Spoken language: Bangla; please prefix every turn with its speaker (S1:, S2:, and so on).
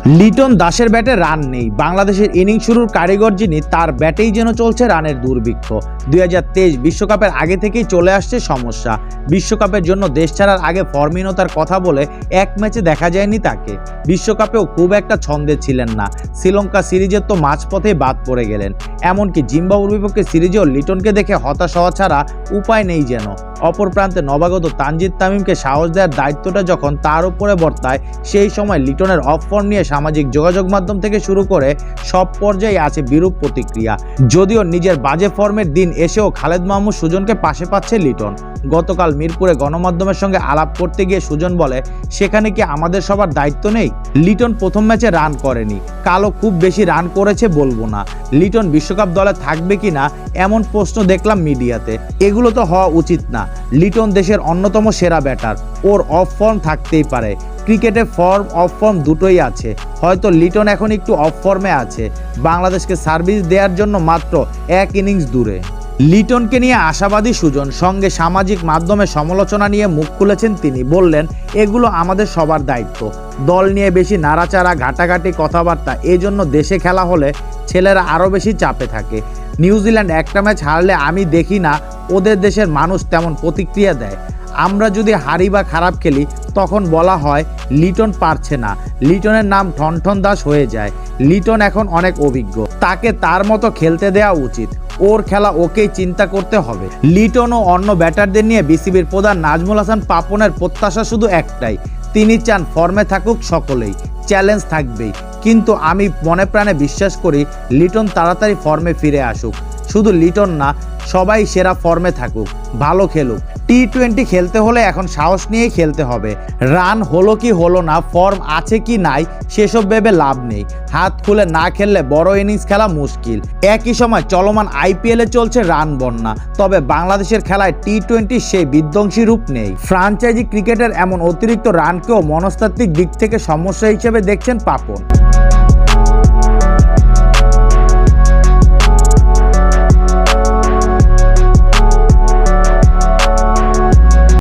S1: লিটন দাসের ব্যাটে রান নেই। বাংলাদেশের ইনিংস শুরুর কারিগর যিনি, তার ব্যাটেই যেন চলছে রানের দুর্ভিক্ষ। 2023 বিশ্বকাপের আগে থেকেই চলে আসছে সমস্যা। বিশ্বকাপের জন্য দেশ ছাড়ার আগে ফর্মহীনতার কথা বলে এক ম্যাচে দেখা যায়নি তাকে। বিশ্বকাপেও খুব একটা ছন্দে ছিলেন না। শ্রীলঙ্কা সিরিজের তো মাঝপথেই বাদ পড়ে গেলেন। এমনকি জিম্বাবুয়ের বিপক্ষে সিরিজেও লিটনকে দেখে হতাশ হওয়া ছাড়া উপায় নেই যেন। অপর প্রান্তে নবাগত তানজিদ তামিমকে সাহস দেওয়ার দায়িত্বটা যখন তার উপরে বর্তায়, সেই সময় লিটনের অফ ফর্ম নিয়ে সামাজিক যোগাযোগ মাধ্যম থেকে শুরু করে সব পর্যায়ে আছে বিরূপ প্রতিক্রিয়া। যদিও নিজের বাজে ফর্মের দিন এসেও খালেদ মাহমুদ সুজনকে পাশে পাচ্ছে লিটন। গতকাল মিরপুরে গণমাধ্যমের সঙ্গে আলাপ করতে গিয়ে সুজন বলে, সেখানে কি আমাদের সবার দায়িত্ব নেই? লিটন প্রথম ম্যাচে রান করেনি, কালও খুব বেশি রান করেছে বলবো না। লিটন বিশ্বকাপ দলে থাকবে কি না এমন প্রশ্ন দেখলাম মিডিয়াতে। এগুলো তো হওয়া উচিত না। লিটন দেশের অন্যতম সেরা ব্যাটার, ওর অফ ফর্ম থাকতেই পারে। ক্রিকেটে ফর্ম অফ ফর্ম দুটোই আছে। হয়তো লিটন এখন একটু অফ ফর্মে আছে। বাংলাদেশকে সার্ভিস দেওয়ার জন্য মাত্র এক ইনিংস দূরে। লিটনকে নিয়ে আশাবাদী সুজন, সঙ্গে সামাজিক মাধ্যমে সমালোচনা নিয়ে মুখ খুলেছেন তিনি। বললেন, এগুলো আমাদের সবার দায়িত্ব। দল নিয়ে বেশি নাড়াচাড়া, ঘাটাঘাটি কথাবার্তা, এজন্য দেশে খেলা হলে ছেলেরা আরও বেশি চাপে থাকে। নিউজিল্যান্ড একটা ম্যাচ হারলে আমি দেখি না ওদের দেশের মানুষ তেমন প্রতিক্রিয়া দেয়। আমরা যদি হারি বা খারাপ খেলি তখন বলা হয় লিটন পারছে না। লিটনের নাম ঠনঠন দাস হয়ে যায়। লিটন এখন অনেক অভিজ্ঞ, তাকে তার মতো খেলতে দেওয়া উচিত। ওর খেলা ওকেই চিন্তা করতে হবে। লিটন ও অন্য ব্যাটারদের নিয়ে বিসিবির প্রধান নাজমুল হাসান পাপনের প্রত্যাশা শুধু একটাই, তিনি চান ফর্মে থাকুক সকলেই, চ্যালেঞ্জ থাকবেই। কিন্তু আমি মনে প্রাণে বিশ্বাস করি লিটন তাড়াতাড়ি ফর্মে ফিরে আসুক। শুধু লিটন না, সবাই সেরা ফর্মে থাকুক, ভালো খেলুক। টি-20 খেলতে হলে এখন সাহস নিয়েই খেলতে হবে। রান হলো কি হলো না, ফর্ম আছে কি নাই, সেসব ভেবে লাভ নেই। হাত খুলে না খেললে বড় ইনিংস খেলা মুশকিল। একই সময় চলমান আইপিএলে চলছে রান বন্যা, তবে বাংলাদেশের খেলায় টি-20 সেই বিধ্বংসী রূপ নেই। ফ্রাঞ্চাইজি ক্রিকেটের এমন অতিরিক্ত রানকেও মনস্তাত্ত্বিক দিক থেকে সমস্যা হিসেবে দেখছেন পাপন।